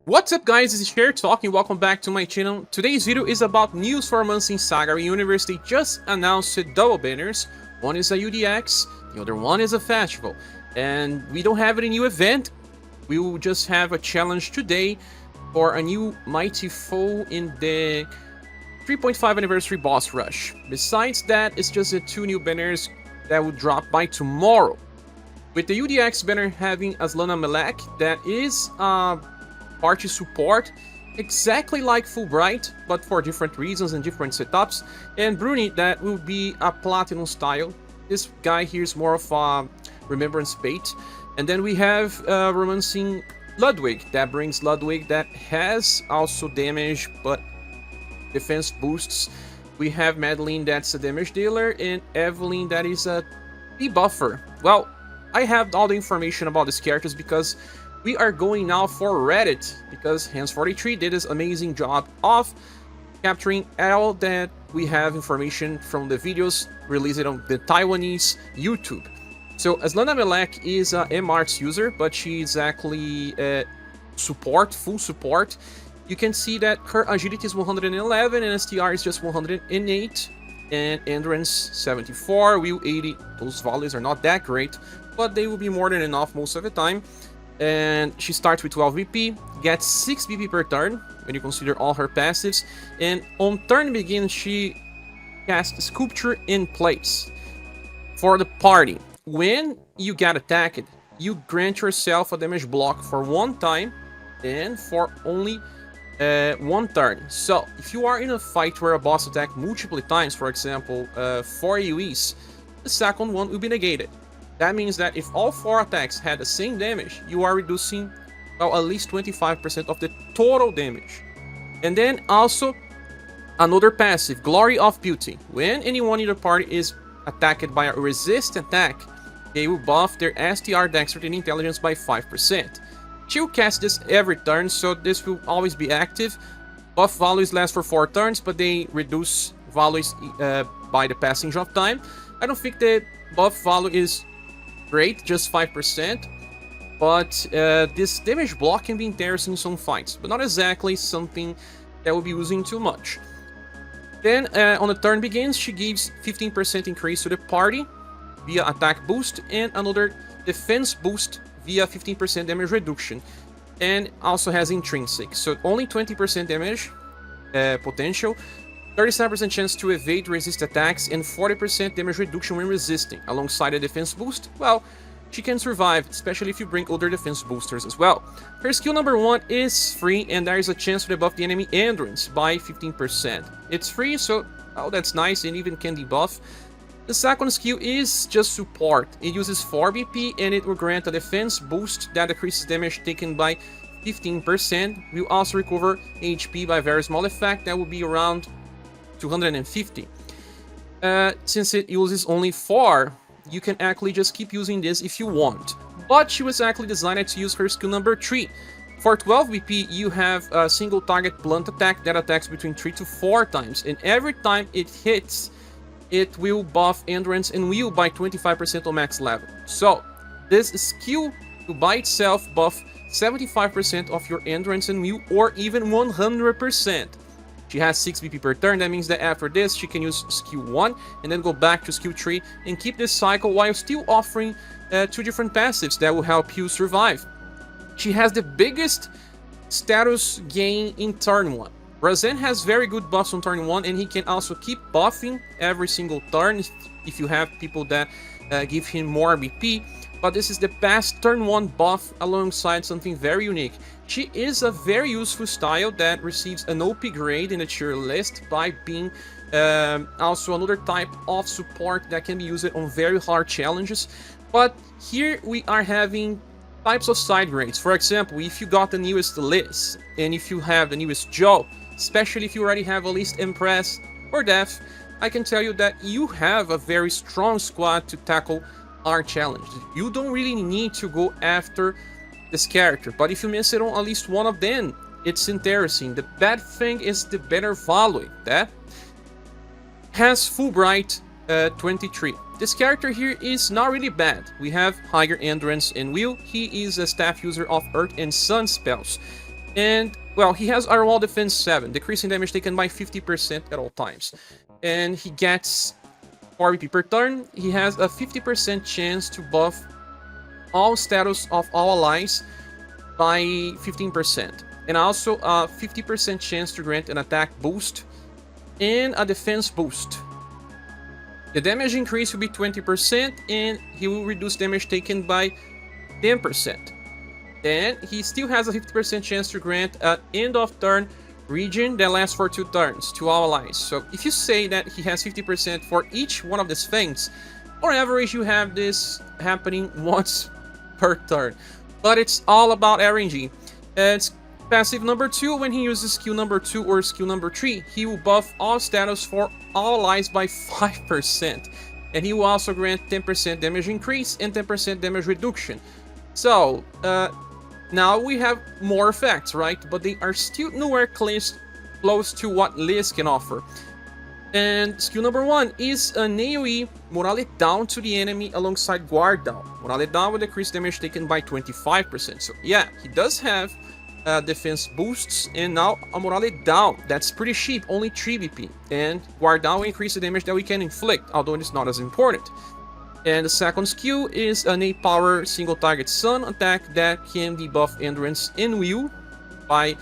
What's up guys, this is Cher talking, welcome back to my channel. Today's video is about news for months in SaGa UniverSe. They just announced double banners. One is a UDX, the other one is a festival. And we don't have any new event, we will just have a challenge today for a new mighty foe in the 3.5 anniversary boss rush. Besides that, it's just the two new banners that will drop by tomorrow. With the UDX banner having Aslana that is party support, exactly like Fulbright, but for different reasons and different setups, and Brun that will be a platinum style. This guy here is more of a remembrance bait. And then we have romancing Ludwig, that brings Ludwig that has also damage but defense boosts. We have Meline, that's a damage dealer, and Evelyn, that is a debuffer. Well, I have all the information about these characters because we are going now for Reddit, because Hands43 did this amazing job of capturing all that we have information from the videos released on the Taiwanese YouTube. So Aslana is a MArts user, but she's actually support, full support. You can see that her agility is 111 and STR is just 108 and endurance 74, wheel 80. Those values are not that great, but they will be more than enough most of the time. And she starts with 12 BP, gets 6 BP per turn when you consider all her passives, and on turn begin she casts Sculpture in place. For the party, when you get attacked, you grant yourself a damage block for one time and for only one turn. So if you are in a fight where a boss attacks multiple times, for example 4 AoEs, the second one will be negated. That means that if all 4 attacks had the same damage, you are reducing, well, at least 25% of the total damage. And then also another passive, Glory of Beauty. When anyone in the party is attacked by a resist attack, they will buff their STR Dexterity and Intelligence by 5%. She will cast this every turn, so this will always be active. Buff values last for 4 turns, but they reduce values by the passage of time. I don't think the buff value is great, just 5%, but this damage block can be interesting in some fights, but not exactly something that will be using too much. Then on the turn begins, she gives 15% increase to the party via attack boost and another defense boost via 15% damage reduction, and also has intrinsic, so only 20% damage potential, 37% chance to evade resist attacks, and 40% damage reduction when resisting. Alongside a defense boost, well, she can survive, especially if you bring other defense boosters as well. Her skill number 1 is free, and there is a chance to debuff the enemy endurance by 15%. It's free, so, oh, that's nice, and even can debuff. The second skill is just support. It uses 4 BP, and it will grant a defense boost that decreases damage taken by 15%. We'll also recover HP by a very small effect that will be around 250. Since it uses only 4, you can actually just keep using this if you want. But she was actually designed to use her skill number 3. For 12 BP, you have a single target blunt attack that attacks between 3 to 4 times, and every time it hits, it will buff endurance and wheel by 25% on max level. So this skill will by itself buff 75% of your endurance and wheel, or even 100%. She has 6 BP per turn. That means that after this, she can use skill 1 and then go back to skill 3 and keep this cycle while still offering 2 different passives that will help you survive. She has the biggest status gain in turn 1. Razen has very good buffs on turn 1, and he can also keep buffing every single turn if you have people that give him more BP. But this is the best turn 1 buff alongside something very unique. She is a very useful style that receives an OP grade in the tier list by being also another type of support that can be used on very hard challenges. But here we are having types of side grades. For example, if you got the newest Liz, and if you have the newest Joe, especially if you already have a least Impress or Def, I can tell you that you have a very strong squad to tackle our challenge. You don't really need to go after this character, but if you miss it on at least one of them, it's interesting. The bad thing is the better value that has Fulbright 23. This character here is not really bad. We have higher endurance and will. He is a staff user of Earth and Sun spells. And, well, he has our wall defense 7, decreasing damage taken by 50% at all times. And he gets 4 BP per turn. He has a 50% chance to buff all status of all allies by 15%. And also a 50% chance to grant an attack boost and a defense boost. The damage increase will be 20%, and he will reduce damage taken by 10%. Then he still has a 50% chance to grant an end of turn region that lasts for 2 turns to all allies. So if you say that he has 50% for each one of these things, on average you have this happening once per turn. But it's all about RNG. It's passive number 2. When he uses skill number 2 or skill number 3, he will buff all status for all allies by 5%. And he will also grant 10% damage increase and 10% damage reduction. So, now we have more effects, right? But they are still nowhere close to what Liz can offer. And skill number 1 is an AoE morale down to the enemy alongside guard down. Morale down will decrease damage taken by 25%. So yeah, he does have defense boosts and now a morale down. That's pretty cheap, only 3 BP. And guard down will increase the damage that we can inflict, although it's not as important. And the second skill is an 8 power single target stun attack that can debuff endurance and will by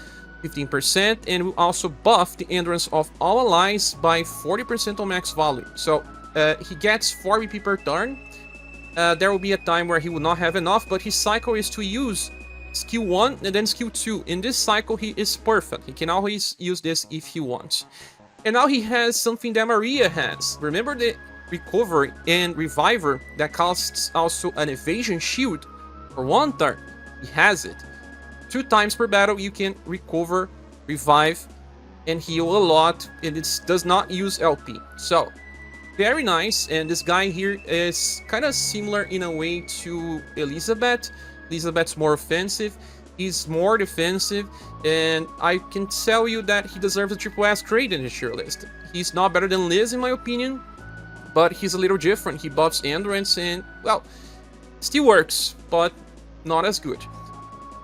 15%, and will also buff the endurance of all allies by 40% on max value. So he gets 4 BP per turn. There will be a time where he will not have enough, but his cycle is to use skill 1 and then skill 2. In this cycle he is perfect. He can always use this if he wants. And now he has something that Maria has. Remember the recovery and reviver that costs also an evasion shield for 1 turn? He has it. 2 times per battle you can recover, revive, and heal a lot, and it does not use LP. So, very nice, and this guy here is kind of similar in a way to Elizabeth. Elizabeth's more offensive, he's more defensive, and I can tell you that he deserves a triple S grade in his tier list. He's not better than Liz in my opinion, but he's a little different. He buffs endurance and, well, still works, but not as good.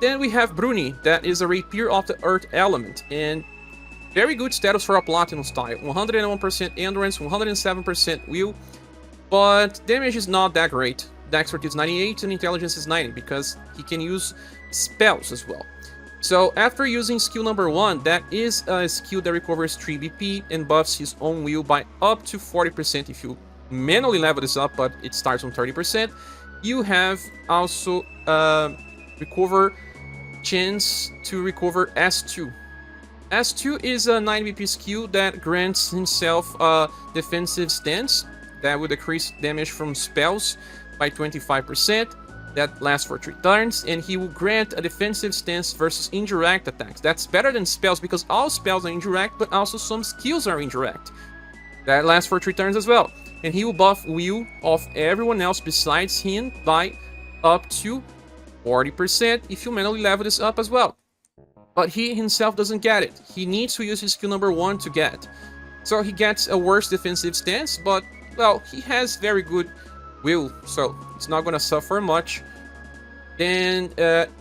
Then we have Bruni, that is a rapier of the earth element, and very good status for a platinum style. 101% endurance, 107% will, but damage is not that great. Dexterity is 98 and intelligence is 90 because he can use spells as well. So after using skill number 1, that is a skill that recovers 3 BP and buffs his own will by up to 40% if you manually level this up, but it starts on 30%. You have also chance to recover S2. S2 is a 9 BP skill that grants himself a defensive stance that will decrease damage from spells by 25%. That lasts for 3 turns, and he will grant a defensive stance versus indirect attacks. That's better than spells because all spells are indirect, but also some skills are indirect. That lasts for 3 turns as well. And he will buff will of everyone else besides him by up to 40% if you manually level this up as well. But he himself doesn't get it. He needs to use his skill number 1 to get. So he gets a worse defensive stance, but, well, he has very good will, so it's not gonna suffer much. And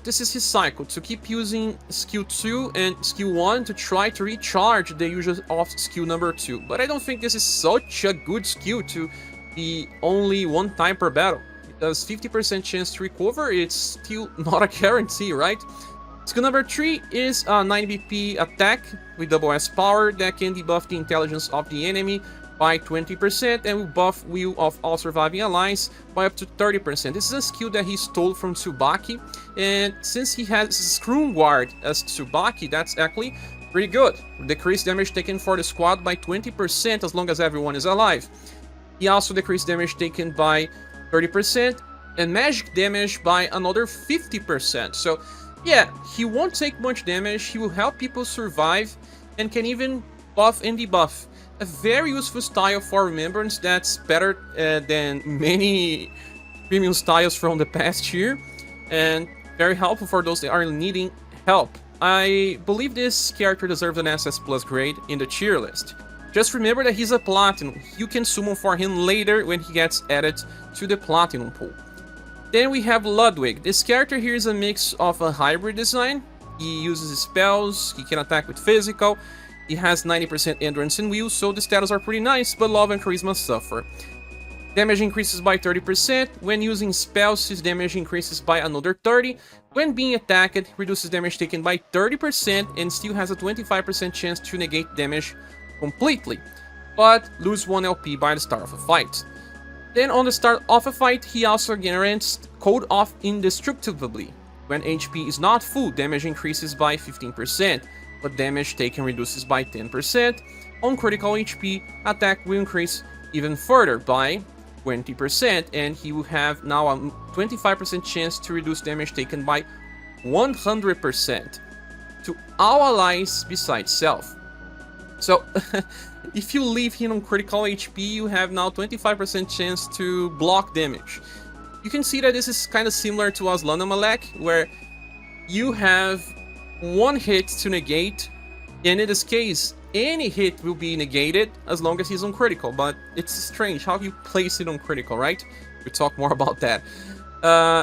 this is his cycle, to keep using skill 2 and skill 1 to try to recharge the usage of skill number 2. But I don't think this is such a good skill to be only 1 time per battle. Because 50% chance to recover, it's still not a guarantee, right? Skill number 3 is a 9 BP attack with double S power that can debuff the intelligence of the enemy by 20% and will buff will of all surviving allies by up to 30%. This is a skill that he stole from Tsubaki, and since he has Scrum Guard as Tsubaki, that's actually pretty good. Decrease damage taken for the squad by 20% as long as everyone is alive. He also decreased damage taken by 30% and magic damage by another 50%. So yeah, he won't take much damage, he will help people survive and can even buff and debuff. A very useful style for Remembrance that's better than many premium styles from the past year, and very helpful for those that are needing help. I believe this character deserves an SS Plus grade in the tier list. Just remember that he's a Platinum. You can summon for him later when he gets added to the Platinum pool. Then we have Ludwig. This character here is a mix of a hybrid design. He uses spells, he can attack with physical, he has 90% endurance and will, so the stats are pretty nice, but love and charisma suffer. Damage increases by 30. When using spells, his damage increases by another 30. When being attacked, reduces damage taken by 30% and still has a 25% chance to negate damage completely, but lose 1 LP by the start of a fight. Then on the start of a fight, he also grants Code of Indestructibility. When HP is not full, damage increases by 15%, but damage taken reduces by 10%. On critical HP, attack will increase even further by 20%, and he will have now a 25% chance to reduce damage taken by 100% to all allies besides self. So, if you leave him on critical HP, you have now 25% chance to block damage. You can see that this is kind of similar to Aslana Malek, where you have one hit to negate, and in this case, any hit will be negated as long as he's on critical, but it's strange how you place it on critical, right? We'll talk more about that.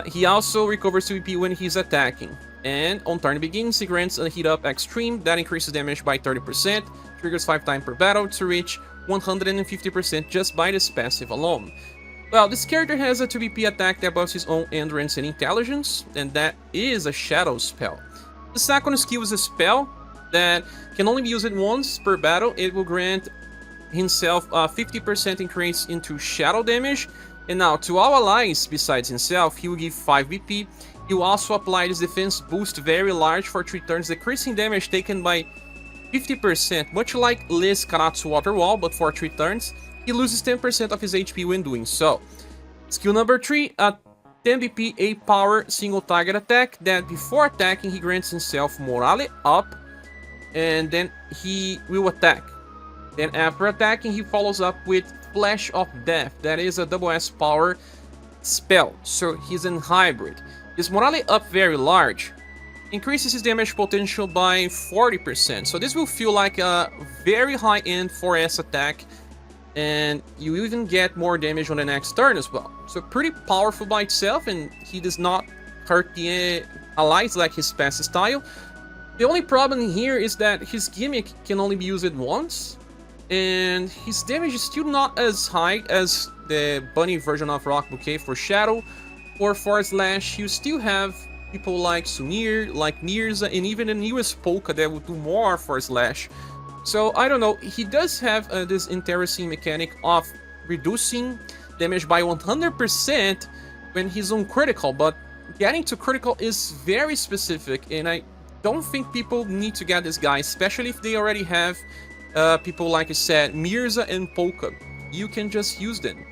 He also recovers 2 EP when he's attacking, and on turn begins, he grants a hit up extreme that increases damage by 30%, triggers 5 times per battle to reach 150% just by this passive alone. Well, this character has a 2 BP attack that buffs his own endurance and intelligence, and that is a shadow spell. The second skill is a spell that can only be used once per battle. It will grant himself a 50% increase into shadow damage, and now to all allies besides himself, he will give 5 BP. He will also apply this defense boost very large for 3 turns, decreasing damage taken by 50%, much like Liz Karatsu Water Wall, but for 3 turns. He loses 10% of his HP when doing so. Skill number 3, a 10 BP 8 power single target attack that before attacking he grants himself morale up, and then he will attack. Then after attacking he follows up with Flash of Death, that is a double S power spell, so he's in hybrid. His morale up very large increases his damage potential by 40%, so this will feel like a very high end 4S attack, and you even get more damage on the next turn as well. So pretty powerful by itself, and he does not hurt the allies like his passive style. The only problem here is that his gimmick can only be used once, and his damage is still not as high as the bunny version of Rock Bouquet for Shadow or for Slash. You still have people like Sunir, like Mirza, and even the newest Polka that will do more for Slash. So I don't know, he does have this interesting mechanic of reducing damage by 100% when he's on critical, but getting to critical is very specific, and I don't think people need to get this guy, especially if they already have people like I said, Mirza and Polka. You can just use them.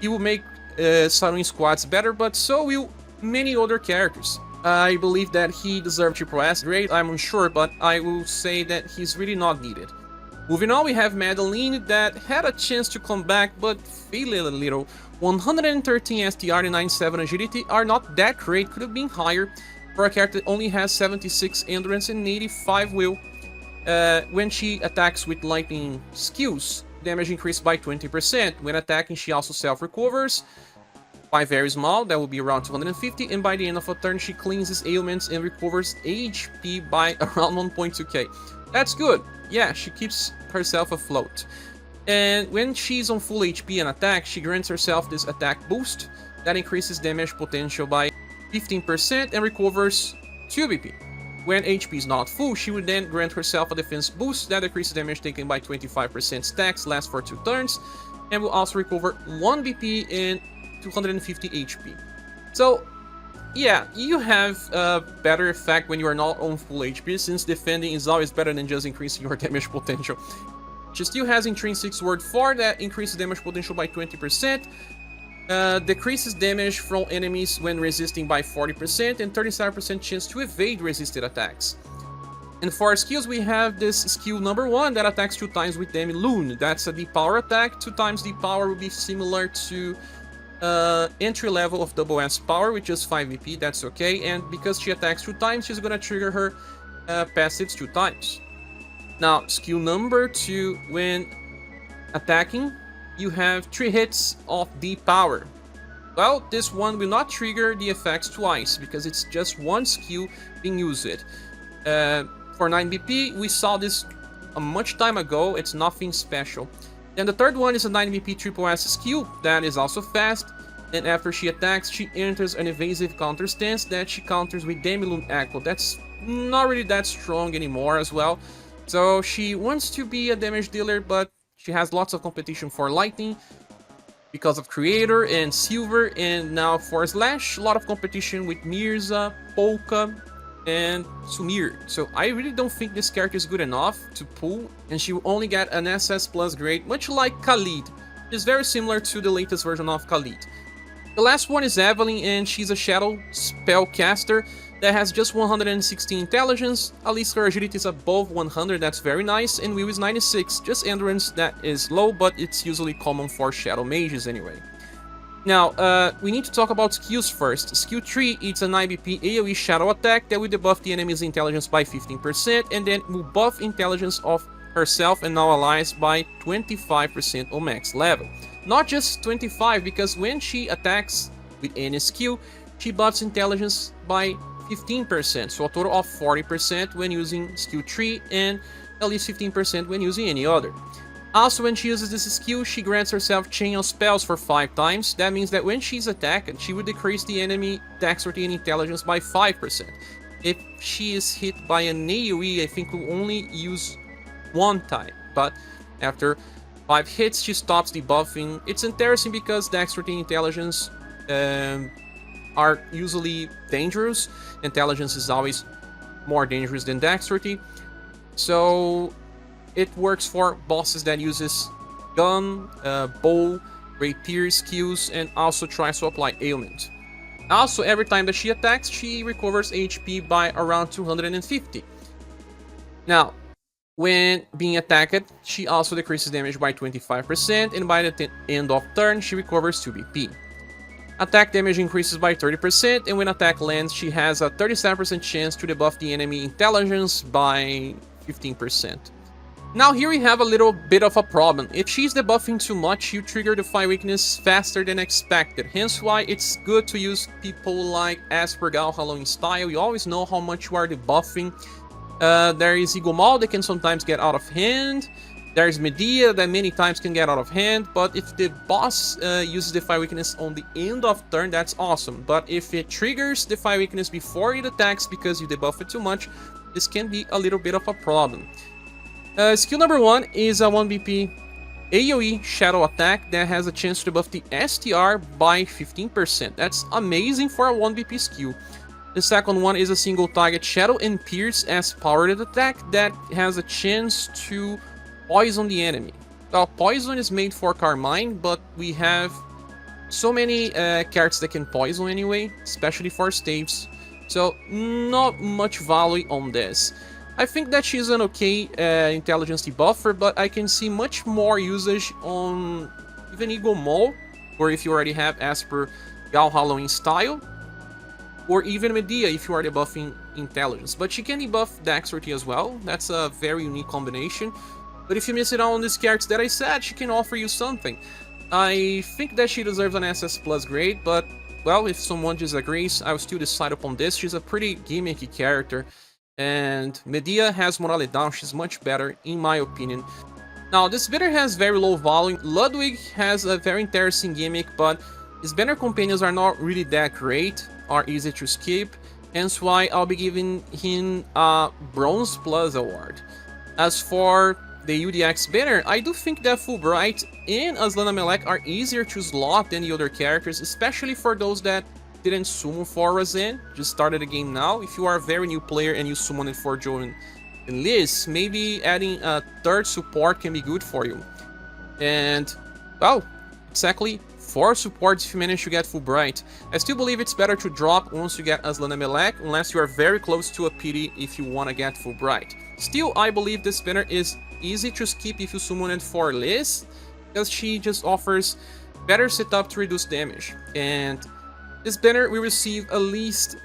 He will make Saruin squads better, but so will many other characters. I believe that he deserves triple S grade, I'm unsure, but I will say that he's really not needed. Moving on, we have Meline that had a chance to come back, but failed a little. 113 STR and 97 agility are not that great, could have been higher for a character that only has 76 endurance and 85 will. When she attacks with lightning skills, damage increased by 20%. When attacking, she also self-recovers by very small, that will be around 250, and by the end of a turn she cleanses ailments and recovers HP by around 1.2k. That's good. Yeah, she keeps herself afloat. And when she's on full HP and attack, she grants herself this attack boost that increases damage potential by 15% and recovers 2 BP. When HP is not full, she would then grant herself a defense boost that decreases damage taken by 25%, stacks, lasts for 2 turns, and will also recover 1 BP and 250 HP. So yeah, you have a better effect when you are not on full HP, since defending is always better than just increasing your damage potential. She still has intrinsic sword 4 that increases damage potential by 20%, decreases damage from enemies when resisting by 40%, and 37% chance to evade resisted attacks. And for our skills, we have this skill number 1 that attacks 2 times with Demi Loon. That's a deep power attack. 2 times deep power will be similar to entry level of double S power with just 5 VP, that's okay, and because she attacks 2 times, she's gonna trigger her passives 2 times. Now, skill number 2, when attacking, you have 3 hits of deep power. Well, this one will not trigger the effects twice, because it's just one skill being used. For 9 BP, we saw this a much time ago. It's nothing special. Then the third one is a 9 BP triple S skill that is also fast. And after she attacks, she enters an evasive counter stance that she counters with Demilune Echo. That's not really that strong anymore as well. So she wants to be a damage dealer, but she has lots of competition for Lightning because of Creator and Silver, and now for Slash, a lot of competition with Mirza, Polka, and Sumir. So I really don't think this character is good enough to pull, and she will only get an SS plus grade, much like Khalid. It's very similar to the latest version of Khalid. The last one is Evelyn, and she's a Shadow Spellcaster that has just 116 intelligence. At least her agility is above 100, that's very nice, and will is 96, just endurance that is low, but it's usually common for Shadow Mages anyway. Now, we need to talk about skills first. Skill 3, it's a 9 BP AoE Shadow attack that will debuff the enemy's intelligence by 15%, and then will buff intelligence of herself and all allies by 25% on max level. Not just 25, because when she attacks with any skill, she buffs intelligence by 15%, so a total of 40% when using skill 3 and at least 15% when using any other. Also, when she uses this skill, she grants herself chain of spells for 5 times. That means that when she's attacked, she will decrease the enemy dexterity and intelligence by 5%. If she is hit by an AoE, I think we'll only use 1 time, but after 5 hits, she stops debuffing. It's interesting because dexterity and intelligence are usually dangerous. Intelligence is always more dangerous than dexterity. So it works for bosses that uses gun, bow, rapier skills, and also tries to apply ailment. Also, every time that she attacks, she recovers HP by around 250. Now, when being attacked, she also decreases damage by 25%, and by the end of turn, she recovers 2 BP. Attack damage increases by 30%, and when attack lands, she has a 37% chance to debuff the enemy intelligence by 15%. Now here we have a little bit of a problem. If she's debuffing too much, you trigger the fire weakness faster than expected, hence why it's good to use people like ScherBR Halloween style. You always know how much you are debuffing. There is Igomol that can sometimes get out of hand. There's Medea that many times can get out of hand, but if the boss uses the fire weakness on the end of turn, that's awesome. But if it triggers the fire weakness before it attacks because you debuff it too much, this can be a little bit of a problem. Skill number 1 is a 1 BP AoE Shadow attack that has a chance to buff the STR by 15%. That's amazing for a 1 BP skill. The second one is a single target Shadow and Pierce as powered attack that has a chance to poison the enemy. Well, poison is made for Carmine, but we have so many characters that can poison anyway, especially for staves. So not much value on this. I think that she's an okay intelligence debuffer, but I can see much more usage on even Igomol, or if you already have Esper Gal Halloween style, or even Medea if you are debuffing intelligence. But she can debuff dexterity as well. That's a very unique combination. But if you miss it on these characters that I said, she can offer you something. I think that she deserves an SS plus grade, but well, if someone disagrees, I will still decide upon this. She's a pretty gimmicky character, and Medea has morale down. She's much better, in my opinion. Now, this banner has very low volume. Ludwig has a very interesting gimmick, but his banner companions are not really that great, are easy to skip, hence why I'll be giving him a Bronze Plus award. As for the UDX banner, I do think that Fulbright and Aslana Melek are easier to slot than the other characters, especially for those that didn't summon for Razan, just started the game now. If you are a very new player and you summoned for Joan and Liz, maybe adding a third support can be good for you. And, well, exactly 4 supports if you manage to get Fulbright. I still believe it's better to drop once you get Aslana Melek, unless you are very close to a pity if you want to get Fulbright. Still, I believe this banner is easy to skip if you summon it for Liz, because she just offers better setup to reduce damage. And this banner will receive at least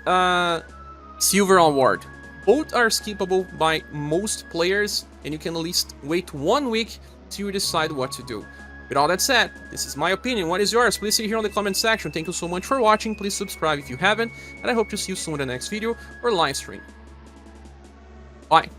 Silver award. Both are skippable by most players, and you can at least wait 1 week to decide what to do. With all that said, this is my opinion. What is yours? Please see here on the comment section. Thank you so much for watching. Please subscribe if you haven't, and I hope to see you soon in the next video or live stream. Bye.